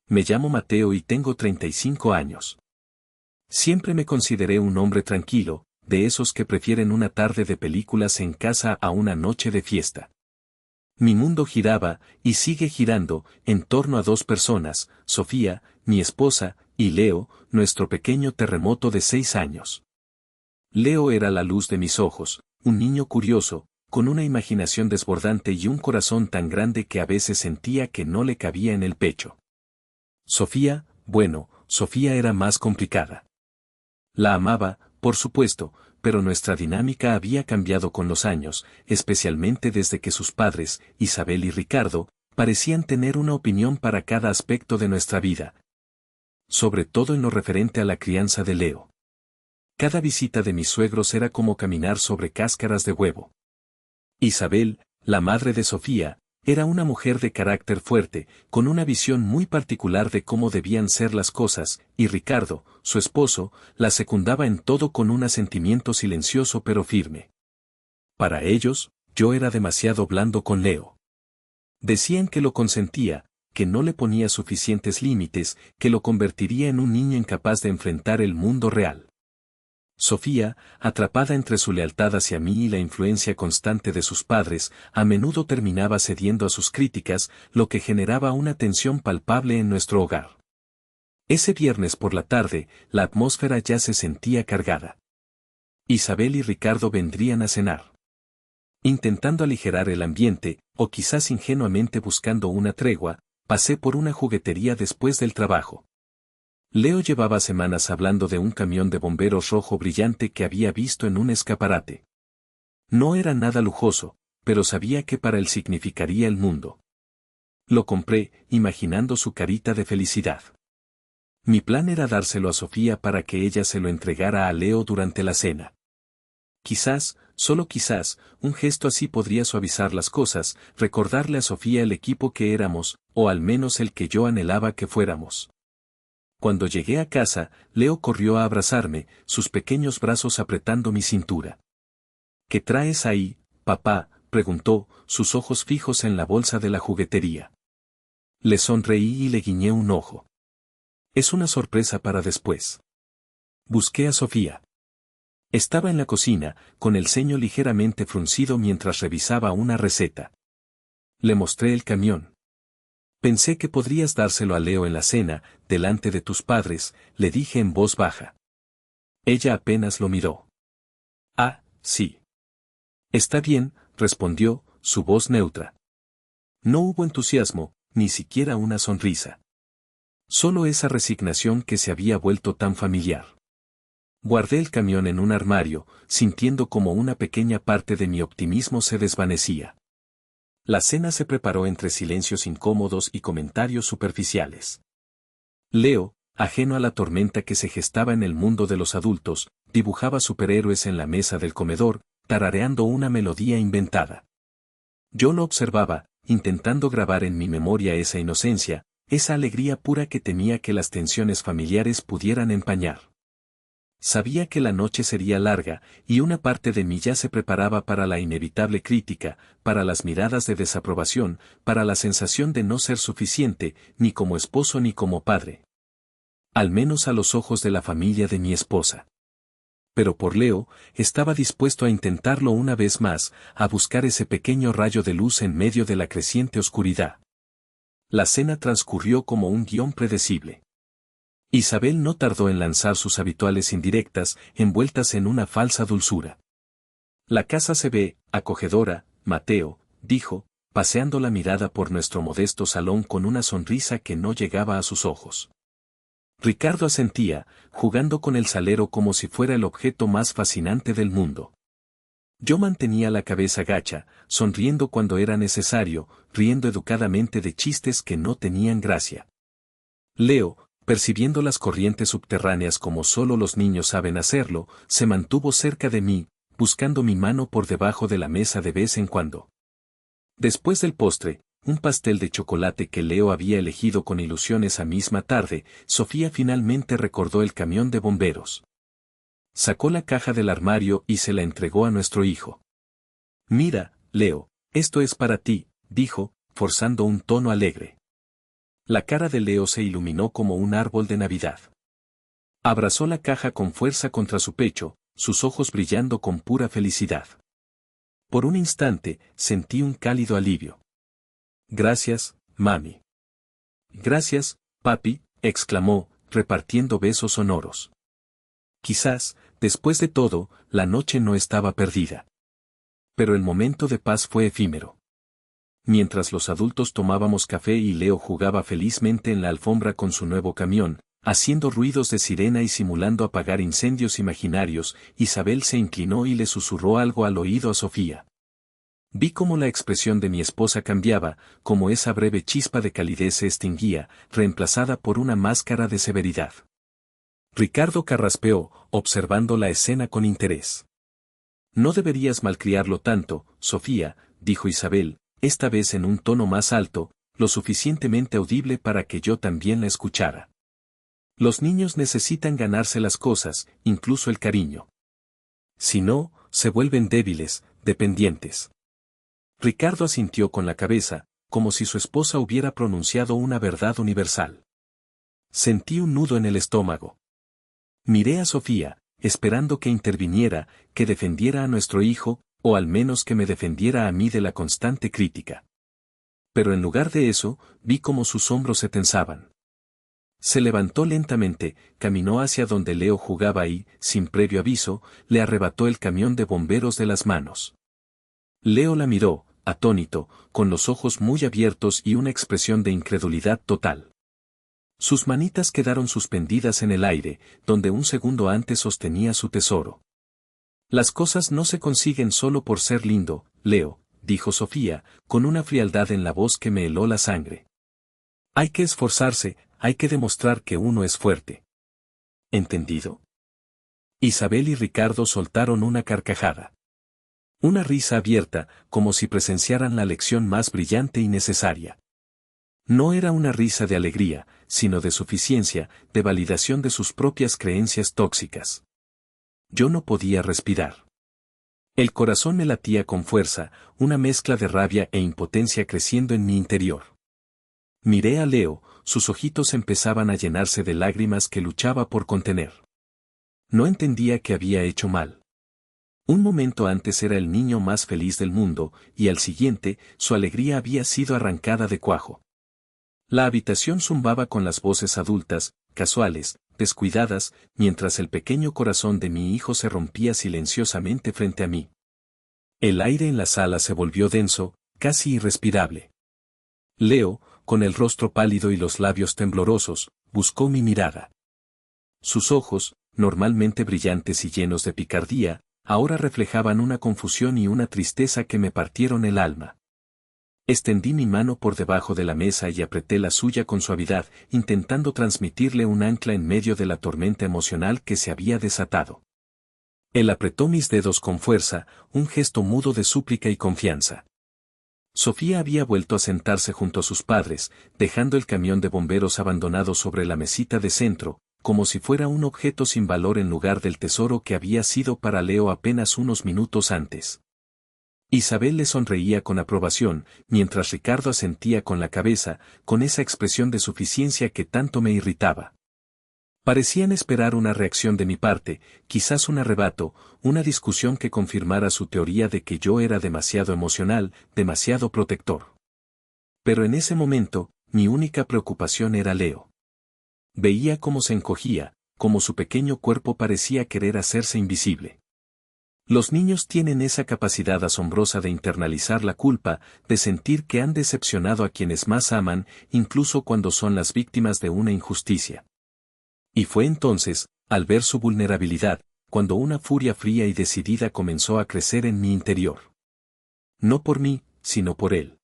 Me llamo Mateo y tengo 35 años. Siempre me consideré un hombre tranquilo, de esos que prefieren una tarde de películas en casa a una noche de fiesta. Mi mundo giraba, y sigue girando, en torno a dos personas, Sofía, mi esposa, y Leo, nuestro pequeño terremoto de 6 años. Leo era la luz de mis ojos, un niño curioso, con una imaginación desbordante y un corazón tan grande que a veces sentía que no le cabía en el pecho. Sofía, bueno, Sofía era más complicada. La amaba, por supuesto, pero nuestra dinámica había cambiado con los años, especialmente desde que sus padres, Isabel y Ricardo, parecían tener una opinión para cada aspecto de nuestra vida. Sobre todo en lo referente a la crianza de Leo. Cada visita de mis suegros era como caminar sobre cáscaras de huevo. Isabel, la madre de Sofía, era una mujer de carácter fuerte, con una visión muy particular de cómo debían ser las cosas, y Ricardo, su esposo, la secundaba en todo con un asentimiento silencioso pero firme. Para ellos, yo era demasiado blando con Leo. Decían que lo consentía, que no le ponía suficientes límites, que lo convertiría en un niño incapaz de enfrentar el mundo real. Sofía, atrapada entre su lealtad hacia mí y la influencia constante de sus padres, a menudo terminaba cediendo a sus críticas, lo que generaba una tensión palpable en nuestro hogar. Ese viernes por la tarde, la atmósfera ya se sentía cargada. Isabel y Ricardo vendrían a cenar. Intentando aligerar el ambiente, o quizás ingenuamente buscando una tregua, pasé por una juguetería después del trabajo. Leo llevaba semanas hablando de un camión de bomberos rojo brillante que había visto en un escaparate. No era nada lujoso, pero sabía que para él significaría el mundo. Lo compré, imaginando su carita de felicidad. Mi plan era dárselo a Sofía para que ella se lo entregara a Leo durante la cena. Quizás, solo quizás, un gesto así podría suavizar las cosas, recordarle a Sofía el equipo que éramos, o al menos el que yo anhelaba que fuéramos. Cuando llegué a casa, Leo corrió a abrazarme, sus pequeños brazos apretando mi cintura. ¿Qué traes ahí, papá?, preguntó, sus ojos fijos en la bolsa de la juguetería. Le sonreí y le guiñé un ojo. Es una sorpresa para después. Busqué a Sofía. Estaba en la cocina, con el ceño ligeramente fruncido mientras revisaba una receta. Le mostré el camión. Pensé que podrías dárselo a Leo en la cena, delante de tus padres, le dije en voz baja. Ella apenas lo miró. Ah, sí. Está bien, respondió, su voz neutra. No hubo entusiasmo, ni siquiera una sonrisa. Solo esa resignación que se había vuelto tan familiar. Guardé el camión en un armario, sintiendo como una pequeña parte de mi optimismo se desvanecía. La cena se preparó entre silencios incómodos y comentarios superficiales. Leo, ajeno a la tormenta que se gestaba en el mundo de los adultos, dibujaba superhéroes en la mesa del comedor, tarareando una melodía inventada. Yo lo observaba, intentando grabar en mi memoria esa inocencia, esa alegría pura que temía que las tensiones familiares pudieran empañar. Sabía que la noche sería larga, y una parte de mí ya se preparaba para la inevitable crítica, para las miradas de desaprobación, para la sensación de no ser suficiente, ni como esposo ni como padre. Al menos a los ojos de la familia de mi esposa. Pero por Leo, estaba dispuesto a intentarlo una vez más, a buscar ese pequeño rayo de luz en medio de la creciente oscuridad. La cena transcurrió como un guión predecible. Isabel no tardó en lanzar sus habituales indirectas, envueltas en una falsa dulzura. La casa se ve acogedora, Mateo, dijo, paseando la mirada por nuestro modesto salón con una sonrisa que no llegaba a sus ojos. Ricardo asentía, jugando con el salero como si fuera el objeto más fascinante del mundo. Yo mantenía la cabeza gacha, sonriendo cuando era necesario, riendo educadamente de chistes que no tenían gracia. Leo, percibiendo las corrientes subterráneas como solo los niños saben hacerlo, se mantuvo cerca de mí, buscando mi mano por debajo de la mesa de vez en cuando. Después del postre, un pastel de chocolate que Leo había elegido con ilusión esa misma tarde, Sofía finalmente recordó el camión de bomberos. Sacó la caja del armario y se la entregó a nuestro hijo. Mira, Leo, esto es para ti, dijo, forzando un tono alegre. La cara de Leo se iluminó como un árbol de Navidad. Abrazó la caja con fuerza contra su pecho, sus ojos brillando con pura felicidad. Por un instante, sentí un cálido alivio. Gracias, mami. Gracias, papi, exclamó, repartiendo besos sonoros. Quizás, después de todo, la noche no estaba perdida. Pero el momento de paz fue efímero. Mientras los adultos tomábamos café y Leo jugaba felizmente en la alfombra con su nuevo camión, haciendo ruidos de sirena y simulando apagar incendios imaginarios, Isabel se inclinó y le susurró algo al oído a Sofía. Vi cómo la expresión de mi esposa cambiaba, como esa breve chispa de calidez se extinguía, reemplazada por una máscara de severidad. Ricardo carraspeó, observando la escena con interés. No deberías malcriarlo tanto, Sofía, dijo Isabel, esta vez en un tono más alto, lo suficientemente audible para que yo también la escuchara. Los niños necesitan ganarse las cosas, incluso el cariño. Si no, se vuelven débiles, dependientes. Ricardo asintió con la cabeza, como si su esposa hubiera pronunciado una verdad universal. Sentí un nudo en el estómago. Miré a Sofía, esperando que interviniera, que defendiera a nuestro hijo, o al menos que me defendiera a mí de la constante crítica. Pero en lugar de eso, vi cómo sus hombros se tensaban. Se levantó lentamente, caminó hacia donde Leo jugaba y, sin previo aviso, le arrebató el camión de bomberos de las manos. Leo la miró, atónito, con los ojos muy abiertos y una expresión de incredulidad total. Sus manitas quedaron suspendidas en el aire, donde un segundo antes sostenía su tesoro. Las cosas no se consiguen solo por ser lindo, Leo, dijo Sofía, con una frialdad en la voz que me heló la sangre. Hay que esforzarse, hay que demostrar que uno es fuerte. ¿Entendido? Isabel y Ricardo soltaron una carcajada. Una risa abierta, como si presenciaran la lección más brillante y necesaria. No era una risa de alegría, sino de suficiencia, de validación de sus propias creencias tóxicas. Yo no podía respirar. El corazón me latía con fuerza, una mezcla de rabia e impotencia creciendo en mi interior. Miré a Leo, sus ojitos empezaban a llenarse de lágrimas que luchaba por contener. No entendía que había hecho mal. Un momento antes era el niño más feliz del mundo, y al siguiente, su alegría había sido arrancada de cuajo. La habitación zumbaba con las voces adultas, casuales, descuidadas, mientras el pequeño corazón de mi hijo se rompía silenciosamente frente a mí. El aire en la sala se volvió denso, casi irrespirable. Leo, con el rostro pálido y los labios temblorosos, buscó mi mirada. Sus ojos, normalmente brillantes y llenos de picardía, ahora reflejaban una confusión y una tristeza que me partieron el alma. Extendí mi mano por debajo de la mesa y apreté la suya con suavidad, intentando transmitirle un ancla en medio de la tormenta emocional que se había desatado. Él apretó mis dedos con fuerza, un gesto mudo de súplica y confianza. Sofía había vuelto a sentarse junto a sus padres, dejando el camión de bomberos abandonado sobre la mesita de centro, como si fuera un objeto sin valor en lugar del tesoro que había sido para Leo apenas unos minutos antes. Isabel le sonreía con aprobación, mientras Ricardo asentía con la cabeza, con esa expresión de suficiencia que tanto me irritaba. Parecían esperar una reacción de mi parte, quizás un arrebato, una discusión que confirmara su teoría de que yo era demasiado emocional, demasiado protector. Pero en ese momento, mi única preocupación era Leo. Veía cómo se encogía, cómo su pequeño cuerpo parecía querer hacerse invisible. Los niños tienen esa capacidad asombrosa de internalizar la culpa, de sentir que han decepcionado a quienes más aman, incluso cuando son las víctimas de una injusticia. Y fue entonces, al ver su vulnerabilidad, cuando una furia fría y decidida comenzó a crecer en mi interior. No por mí, sino por él.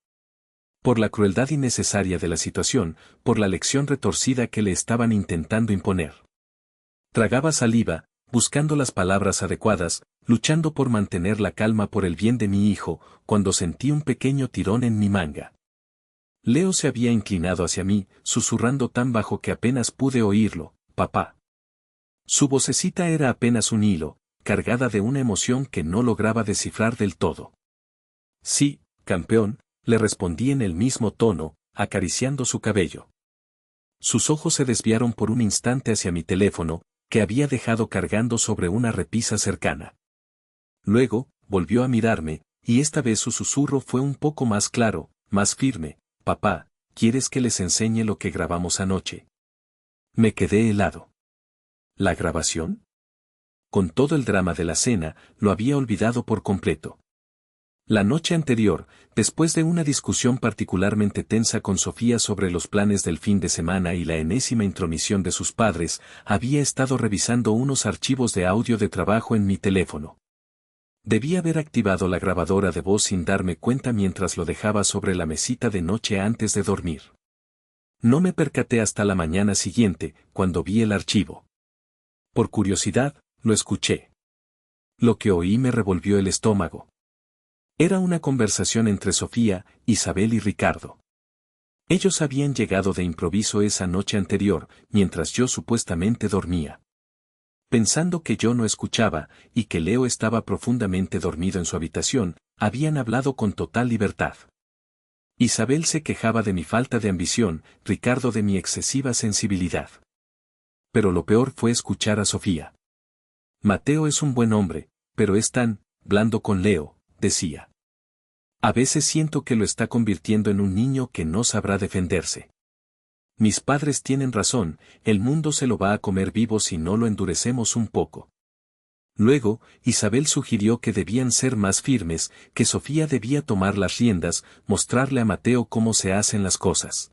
Por la crueldad innecesaria de la situación, por la lección retorcida que le estaban intentando imponer. Tragaba saliva, buscando las palabras adecuadas, luchando por mantener la calma por el bien de mi hijo, cuando sentí un pequeño tirón en mi manga. Leo se había inclinado hacia mí, susurrando tan bajo que apenas pude oírlo, «Papá». Su vocecita era apenas un hilo, cargada de una emoción que no lograba descifrar del todo. «Sí, campeón», le respondí en el mismo tono, acariciando su cabello. Sus ojos se desviaron por un instante hacia mi teléfono, que había dejado cargando sobre una repisa cercana. Luego, volvió a mirarme, y esta vez su susurro fue un poco más claro, más firme. Papá, ¿quieres que les enseñe lo que grabamos anoche? Me quedé helado. ¿La grabación? Con todo el drama de la cena, lo había olvidado por completo. La noche anterior, después de una discusión particularmente tensa con Sofía sobre los planes del fin de semana y la enésima intromisión de sus padres, había estado revisando unos archivos de audio de trabajo en mi teléfono. Debí haber activado la grabadora de voz sin darme cuenta mientras lo dejaba sobre la mesita de noche antes de dormir. No me percaté hasta la mañana siguiente, cuando vi el archivo. Por curiosidad, lo escuché. Lo que oí me revolvió el estómago. Era una conversación entre Sofía, Isabel y Ricardo. Ellos habían llegado de improviso esa noche anterior, mientras yo supuestamente dormía. Pensando que yo no escuchaba, y que Leo estaba profundamente dormido en su habitación, habían hablado con total libertad. Isabel se quejaba de mi falta de ambición, Ricardo de mi excesiva sensibilidad. Pero lo peor fue escuchar a Sofía. Mateo es un buen hombre, pero es tan blando con Leo, decía. A veces siento que lo está convirtiendo en un niño que no sabrá defenderse. Mis padres tienen razón, el mundo se lo va a comer vivo si no lo endurecemos un poco. Luego, Isabel sugirió que debían ser más firmes, que Sofía debía tomar las riendas, mostrarle a Mateo cómo se hacen las cosas.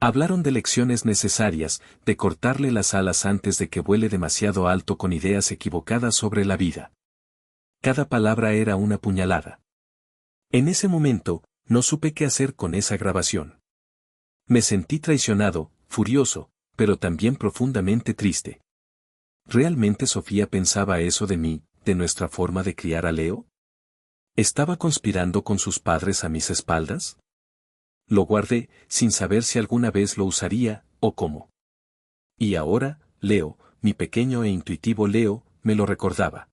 Hablaron de lecciones necesarias, de cortarle las alas antes de que vuele demasiado alto con ideas equivocadas sobre la vida. Cada palabra era una puñalada. En ese momento, no supe qué hacer con esa grabación. Me sentí traicionado, furioso, pero también profundamente triste. ¿Realmente Sofía pensaba eso de mí, de nuestra forma de criar a Leo? ¿Estaba conspirando con sus padres a mis espaldas? Lo guardé, sin saber si alguna vez lo usaría, o cómo. Y ahora, Leo, mi pequeño e intuitivo Leo, me lo recordaba.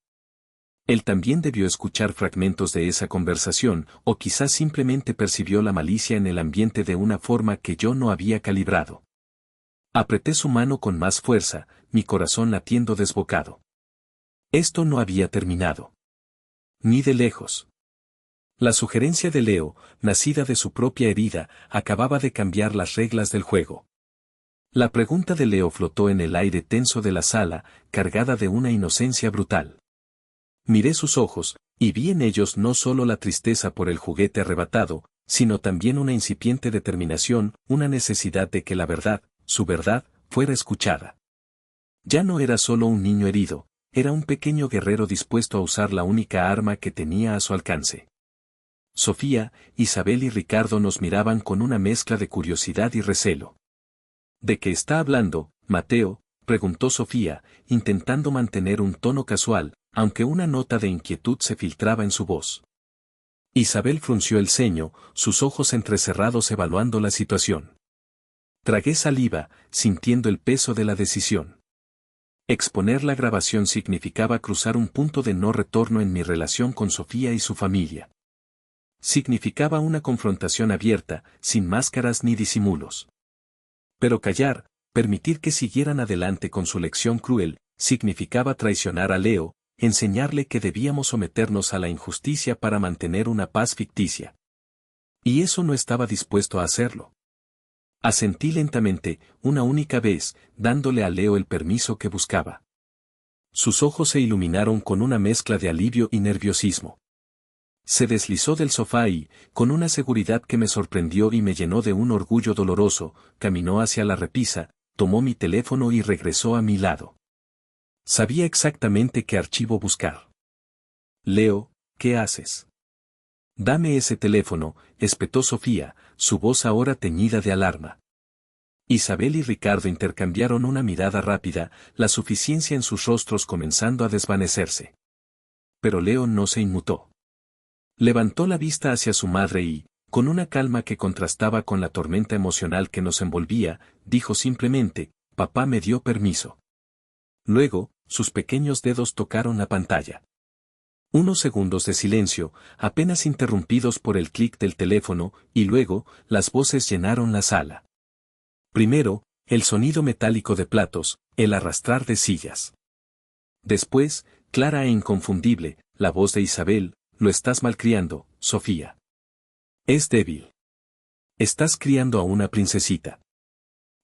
Él también debió escuchar fragmentos de esa conversación, o quizás simplemente percibió la malicia en el ambiente de una forma que yo no había calibrado. Apreté su mano con más fuerza, mi corazón latiendo desbocado. Esto no había terminado. Ni de lejos. La sugerencia de Leo, nacida de su propia herida, acababa de cambiar las reglas del juego. La pregunta de Leo flotó en el aire tenso de la sala, cargada de una inocencia brutal. Miré sus ojos, y vi en ellos no solo la tristeza por el juguete arrebatado, sino también una incipiente determinación, una necesidad de que la verdad, su verdad, fuera escuchada. Ya no era solo un niño herido, era un pequeño guerrero dispuesto a usar la única arma que tenía a su alcance. Sofía, Isabel y Ricardo nos miraban con una mezcla de curiosidad y recelo. ¿De qué está hablando, Mateo?, preguntó Sofía, intentando mantener un tono casual, aunque una nota de inquietud se filtraba en su voz. Isabel frunció el ceño, sus ojos entrecerrados evaluando la situación. Tragué saliva, sintiendo el peso de la decisión. Exponer la grabación significaba cruzar un punto de no retorno en mi relación con Sofía y su familia. Significaba una confrontación abierta, sin máscaras ni disimulos. Pero callar, permitir que siguieran adelante con su lección cruel, significaba traicionar a Leo, enseñarle que debíamos someternos a la injusticia para mantener una paz ficticia. Y eso no estaba dispuesto a hacerlo. Asentí lentamente, una única vez, dándole a Leo el permiso que buscaba. Sus ojos se iluminaron con una mezcla de alivio y nerviosismo. Se deslizó del sofá y, con una seguridad que me sorprendió y me llenó de un orgullo doloroso, caminó hacia la repisa, tomó mi teléfono y regresó a mi lado. Sabía exactamente qué archivo buscar. Leo, ¿qué haces? Dame ese teléfono, espetó Sofía, su voz ahora teñida de alarma. Isabel y Ricardo intercambiaron una mirada rápida, la suficiencia en sus rostros comenzando a desvanecerse. Pero Leo no se inmutó. Levantó la vista hacia su madre y, con una calma que contrastaba con la tormenta emocional que nos envolvía, dijo simplemente, «Papá me dio permiso». Luego, sus pequeños dedos tocaron la pantalla. Unos segundos de silencio, apenas interrumpidos por el clic del teléfono, y luego, las voces llenaron la sala. Primero, el sonido metálico de platos, el arrastrar de sillas. Después, clara e inconfundible, la voz de Isabel: lo estás malcriando, Sofía. Es débil. Estás criando a una princesita.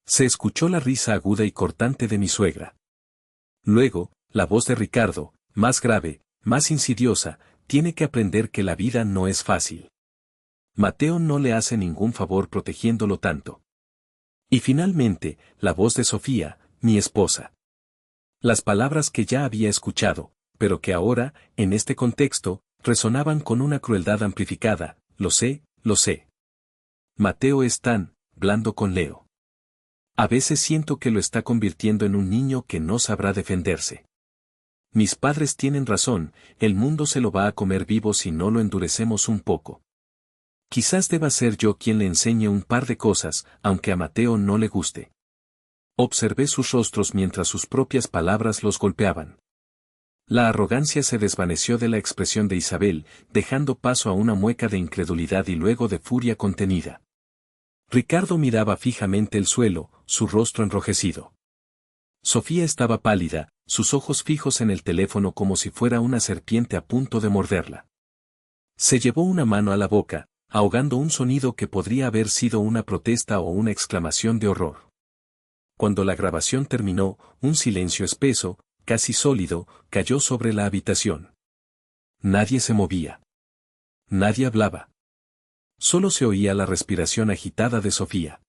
Se escuchó la risa aguda y cortante de mi suegra. Luego, la voz de Ricardo, más grave, más insidiosa: tiene que aprender que la vida no es fácil. Mateo no le hace ningún favor protegiéndolo tanto. Y finalmente, la voz de Sofía, mi esposa. Las palabras que ya había escuchado, pero que ahora, en este contexto, resonaban con una crueldad amplificada: lo sé, lo sé. Mateo es tan blando con Leo. A veces siento que lo está convirtiendo en un niño que no sabrá defenderse. Mis padres tienen razón, el mundo se lo va a comer vivo si no lo endurecemos un poco. Quizás deba ser yo quien le enseñe un par de cosas, aunque a Mateo no le guste. Observé sus rostros mientras sus propias palabras los golpeaban. La arrogancia se desvaneció de la expresión de Isabel, dejando paso a una mueca de incredulidad y luego de furia contenida. Ricardo miraba fijamente el suelo, su rostro enrojecido. Sofía estaba pálida, sus ojos fijos en el teléfono como si fuera una serpiente a punto de morderla. Se llevó una mano a la boca, ahogando un sonido que podría haber sido una protesta o una exclamación de horror. Cuando la grabación terminó, un silencio espeso, casi sólido, cayó sobre la habitación. Nadie se movía. Nadie hablaba. Solo se oía la respiración agitada de Sofía.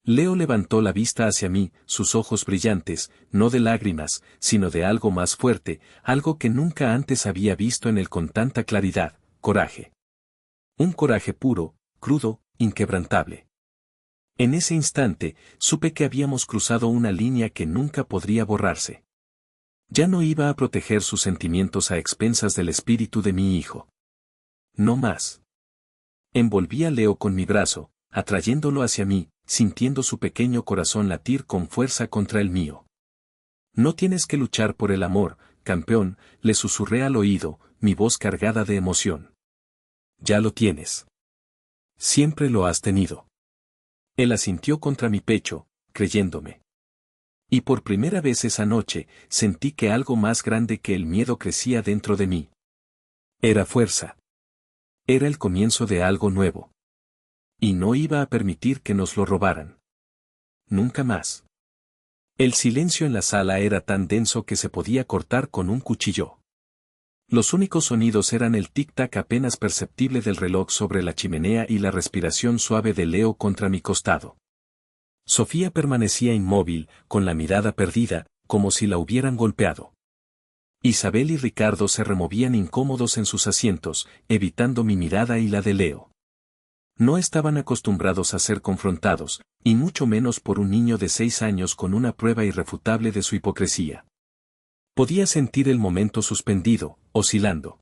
Leo levantó la vista hacia mí, sus ojos brillantes, no de lágrimas, sino de algo más fuerte, algo que nunca antes había visto en él con tanta claridad: coraje. Un coraje puro, crudo, inquebrantable. En ese instante, supe que habíamos cruzado una línea que nunca podría borrarse. Ya no iba a proteger sus sentimientos a expensas del espíritu de mi hijo. No más. Envolví a Leo con mi brazo, atrayéndolo hacia mí, sintiendo su pequeño corazón latir con fuerza contra el mío. No tienes que luchar por el amor, campeón, le susurré al oído, mi voz cargada de emoción. Ya lo tienes. Siempre lo has tenido. Él asintió contra mi pecho, creyéndome. Y por primera vez esa noche, sentí que algo más grande que el miedo crecía dentro de mí. Era fuerza. Era el comienzo de algo nuevo. Y no iba a permitir que nos lo robaran. Nunca más. El silencio en la sala era tan denso que se podía cortar con un cuchillo. Los únicos sonidos eran el tic-tac apenas perceptible del reloj sobre la chimenea y la respiración suave de Leo contra mi costado. Sofía permanecía inmóvil, con la mirada perdida, como si la hubieran golpeado. Isabel y Ricardo se removían incómodos en sus asientos, evitando mi mirada y la de Leo. No estaban acostumbrados a ser confrontados, y mucho menos por un niño de 6 años con una prueba irrefutable de su hipocresía. Podía sentir el momento suspendido, oscilando.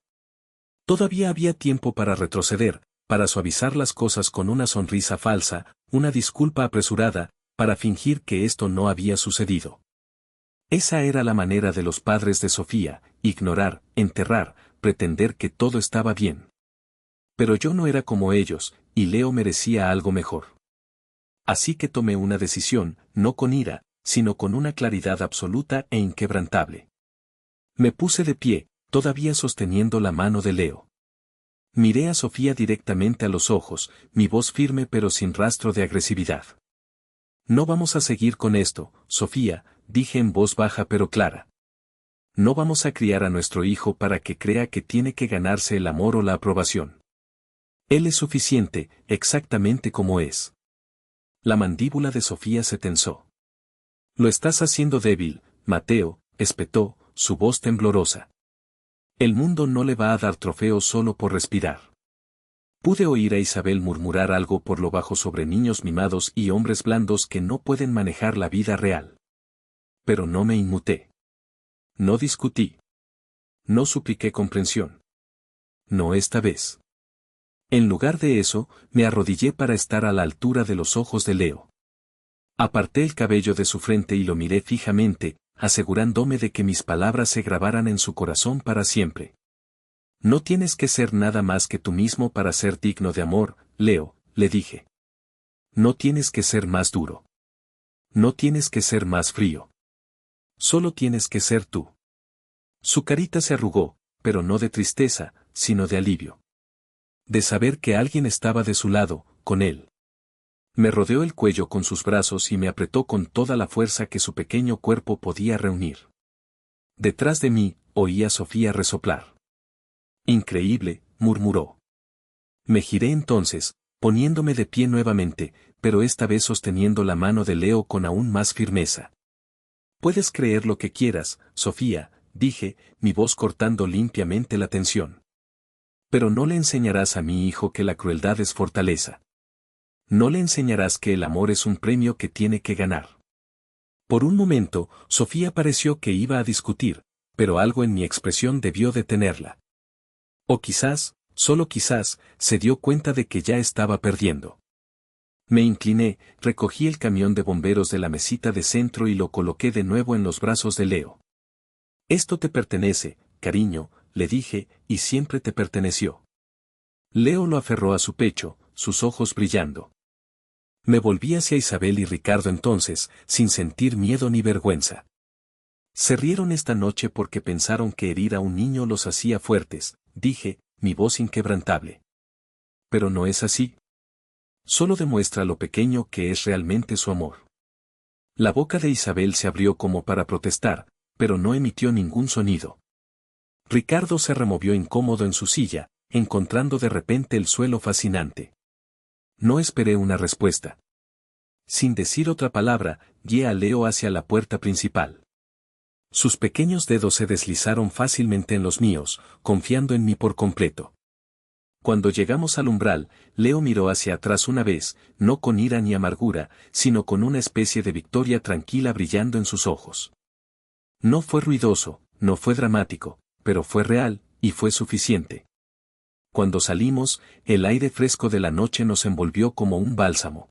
Todavía había tiempo para retroceder, para suavizar las cosas con una sonrisa falsa, una disculpa apresurada, para fingir que esto no había sucedido. Esa era la manera de los padres de Sofía: ignorar, enterrar, pretender que todo estaba bien. Pero yo no era como ellos, y Leo merecía algo mejor. Así que tomé una decisión, no con ira, sino con una claridad absoluta e inquebrantable. Me puse de pie, todavía sosteniendo la mano de Leo. Miré a Sofía directamente a los ojos, mi voz firme pero sin rastro de agresividad. No vamos a seguir con esto, Sofía, dije en voz baja pero clara. No vamos a criar a nuestro hijo para que crea que tiene que ganarse el amor o la aprobación. Él es suficiente, exactamente como es. La mandíbula de Sofía se tensó. Lo estás haciendo débil, Mateo, espetó, su voz temblorosa. El mundo no le va a dar trofeos solo por respirar. Pude oír a Isabel murmurar algo por lo bajo sobre niños mimados y hombres blandos que no pueden manejar la vida real. Pero no me inmuté. No discutí. No supliqué comprensión. No esta vez. En lugar de eso, me arrodillé para estar a la altura de los ojos de Leo. Aparté el cabello de su frente y lo miré fijamente, asegurándome de que mis palabras se grabaran en su corazón para siempre. No tienes que ser nada más que tú mismo para ser digno de amor, Leo, le dije. No tienes que ser más duro. No tienes que ser más frío. Solo tienes que ser tú. Su carita se arrugó, pero no de tristeza, sino de alivio. De saber que alguien estaba de su lado, con él. Me rodeó el cuello con sus brazos y me apretó con toda la fuerza que su pequeño cuerpo podía reunir. Detrás de mí, oí a Sofía resoplar. Increíble, murmuró. Me giré entonces, poniéndome de pie nuevamente, pero esta vez sosteniendo la mano de Leo con aún más firmeza. Puedes creer lo que quieras, Sofía, dije, mi voz cortando limpiamente la tensión. Pero no le enseñarás a mi hijo que la crueldad es fortaleza. No le enseñarás que el amor es un premio que tiene que ganar. Por un momento, Sofía pareció que iba a discutir, pero algo en mi expresión debió detenerla. O quizás, solo quizás, se dio cuenta de que ya estaba perdiendo. Me incliné, recogí el camión de bomberos de la mesita de centro y lo coloqué de nuevo en los brazos de Leo. Esto te pertenece, cariño, le dije, y siempre te perteneció. Leo lo aferró a su pecho, sus ojos brillando. Me volví hacia Isabel y Ricardo entonces, sin sentir miedo ni vergüenza. Se rieron esta noche porque pensaron que herir a un niño los hacía fuertes, dije, mi voz inquebrantable. Pero no es así. Solo demuestra lo pequeño que es realmente su amor. La boca de Isabel se abrió como para protestar, pero no emitió ningún sonido. Ricardo se removió incómodo en su silla, encontrando de repente el suelo fascinante. No esperé una respuesta. Sin decir otra palabra, guié a Leo hacia la puerta principal. Sus pequeños dedos se deslizaron fácilmente en los míos, confiando en mí por completo. Cuando llegamos al umbral, Leo miró hacia atrás una vez, no con ira ni amargura, sino con una especie de victoria tranquila brillando en sus ojos. No fue ruidoso, no fue dramático, pero fue real, y fue suficiente. Cuando salimos, el aire fresco de la noche nos envolvió como un bálsamo.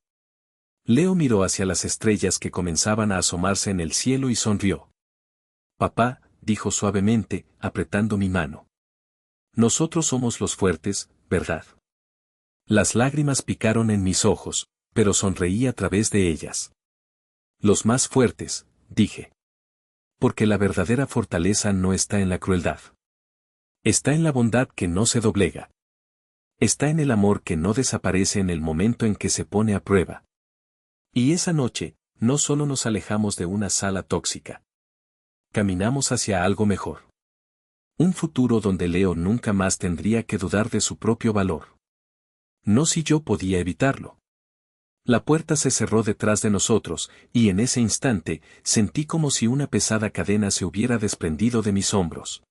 Leo miró hacia las estrellas que comenzaban a asomarse en el cielo y sonrió. Papá, dijo suavemente, apretando mi mano. Nosotros somos los fuertes, ¿verdad? Las lágrimas picaron en mis ojos, pero sonreí a través de ellas. Los más fuertes, dije. Porque la verdadera fortaleza no está en la crueldad. Está en la bondad que no se doblega. Está en el amor que no desaparece en el momento en que se pone a prueba. Y esa noche, no solo nos alejamos de una sala tóxica. Caminamos hacia algo mejor. Un futuro donde Leo nunca más tendría que dudar de su propio valor. No si yo podía evitarlo. La puerta se cerró detrás de nosotros, y en ese instante, sentí como si una pesada cadena se hubiera desprendido de mis hombros.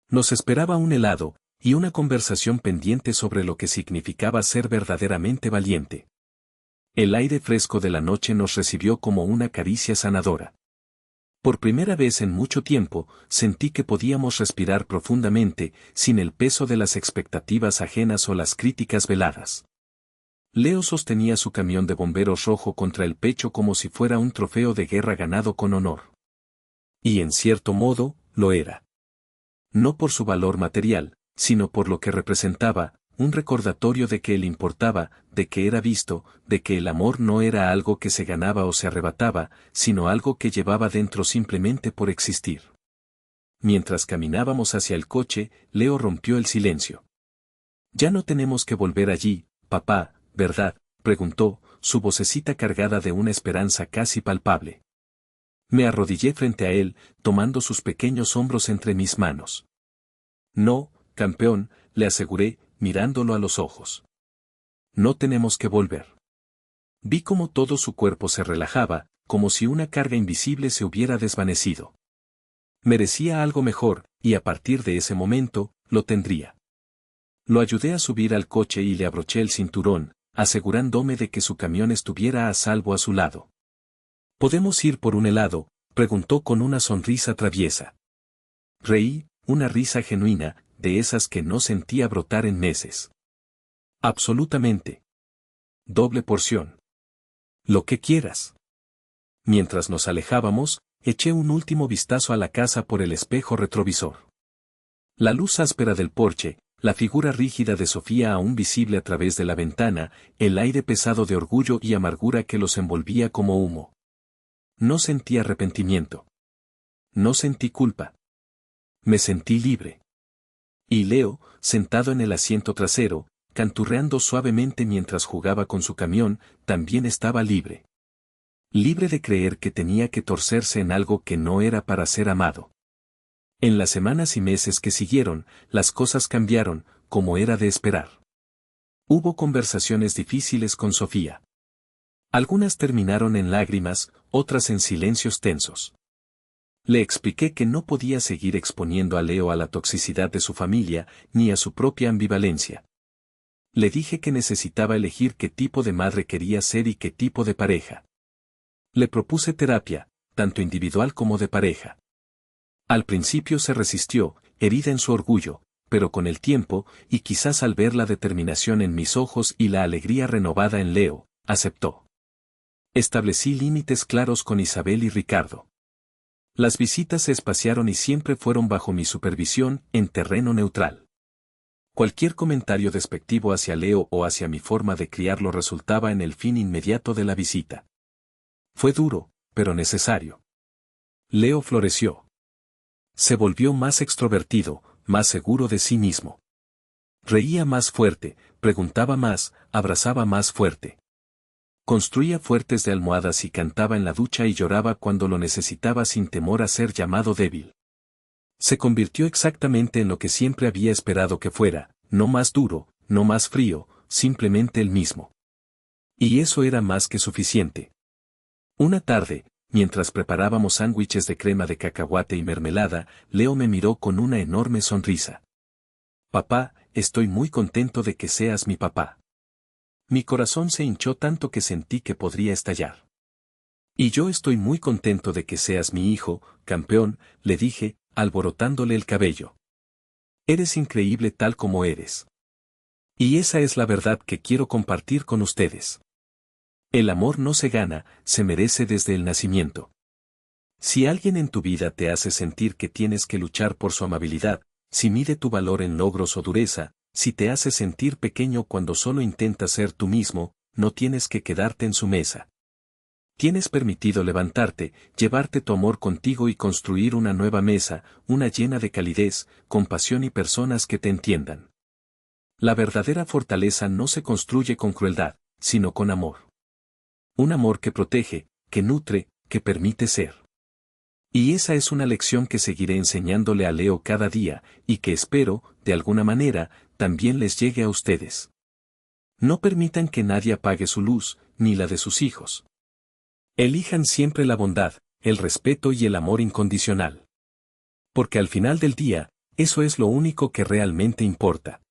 Nos esperaba un helado, y una conversación pendiente sobre lo que significaba ser verdaderamente valiente. El aire fresco de la noche nos recibió como una caricia sanadora. Por primera vez en mucho tiempo, sentí que podíamos respirar profundamente, sin el peso de las expectativas ajenas o las críticas veladas. Leo sostenía su camión de bomberos rojo contra el pecho como si fuera un trofeo de guerra ganado con honor. Y en cierto modo, lo era. No por su valor material, sino por lo que representaba, un recordatorio de que él importaba, de que era visto, de que el amor no era algo que se ganaba o se arrebataba, sino algo que llevaba dentro simplemente por existir. Mientras caminábamos hacia el coche, Leo rompió el silencio. Ya no tenemos que volver allí, papá, ¿verdad?, preguntó, su vocecita cargada de una esperanza casi palpable. Me arrodillé frente a él, tomando sus pequeños hombros entre mis manos. No, campeón, le aseguré, mirándolo a los ojos. No tenemos que volver. Vi cómo todo su cuerpo se relajaba, como si una carga invisible se hubiera desvanecido. Merecía algo mejor, y a partir de ese momento, lo tendría. Lo ayudé a subir al coche y le abroché el cinturón, asegurándome de que su camión estuviera a salvo a su lado. ¿Podemos ir por un helado?, preguntó con una sonrisa traviesa. Reí, una risa genuina, de esas que no sentía brotar en meses. Absolutamente. Doble porción. Lo que quieras. Mientras nos alejábamos, eché un último vistazo a la casa por el espejo retrovisor. La luz áspera del porche, la figura rígida de Sofía aún visible a través de la ventana, el aire pesado de orgullo y amargura que los envolvía como humo. No sentí arrepentimiento. No sentí culpa. Me sentí libre. Y Leo, sentado en el asiento trasero, canturreando suavemente mientras jugaba con su camión, también estaba libre. Libre de creer que tenía que torcerse en algo que no era para ser amado. En las semanas y meses que siguieron, las cosas cambiaron, como era de esperar. Hubo conversaciones difíciles con Sofía. Algunas terminaron en lágrimas, otras en silencios tensos. Le expliqué que no podía seguir exponiendo a Leo a la toxicidad de su familia, ni a su propia ambivalencia. Le dije que necesitaba elegir qué tipo de madre quería ser y qué tipo de pareja. Le propuse terapia, tanto individual como de pareja. Al principio se resistió, herida en su orgullo, pero con el tiempo, y quizás al ver la determinación en mis ojos y la alegría renovada en Leo, aceptó. Establecí límites claros con Isabel y Ricardo. Las visitas se espaciaron y siempre fueron bajo mi supervisión, en terreno neutral. Cualquier comentario despectivo hacia Leo o hacia mi forma de criarlo resultaba en el fin inmediato de la visita. Fue duro, pero necesario. Leo floreció. Se volvió más extrovertido, más seguro de sí mismo. Reía más fuerte, preguntaba más, abrazaba más fuerte. Construía fuertes de almohadas y cantaba en la ducha y lloraba cuando lo necesitaba sin temor a ser llamado débil. Se convirtió exactamente en lo que siempre había esperado que fuera, no más duro, no más frío, simplemente el mismo. Y eso era más que suficiente. Una tarde, mientras preparábamos sándwiches de crema de cacahuate y mermelada, Leo me miró con una enorme sonrisa. Papá, estoy muy contento de que seas mi papá. Mi corazón se hinchó tanto que sentí que podría estallar. Y yo estoy muy contento de que seas mi hijo, campeón, le dije, alborotándole el cabello. Eres increíble tal como eres. Y esa es la verdad que quiero compartir con ustedes. El amor no se gana, se merece desde el nacimiento. Si alguien en tu vida te hace sentir que tienes que luchar por su amabilidad, si mide tu valor en logros o dureza, si te hace sentir pequeño cuando solo intentas ser tú mismo, no tienes que quedarte en su mesa. Tienes permitido levantarte, llevarte tu amor contigo y construir una nueva mesa, una llena de calidez, compasión y personas que te entiendan. La verdadera fortaleza no se construye con crueldad, sino con amor. Un amor que protege, que nutre, que permite ser. Y esa es una lección que seguiré enseñándole a Leo cada día, y que espero, de alguna manera, también les llegue a ustedes. No permitan que nadie apague su luz, ni la de sus hijos. Elijan siempre la bondad, el respeto y el amor incondicional. Porque al final del día, eso es lo único que realmente importa.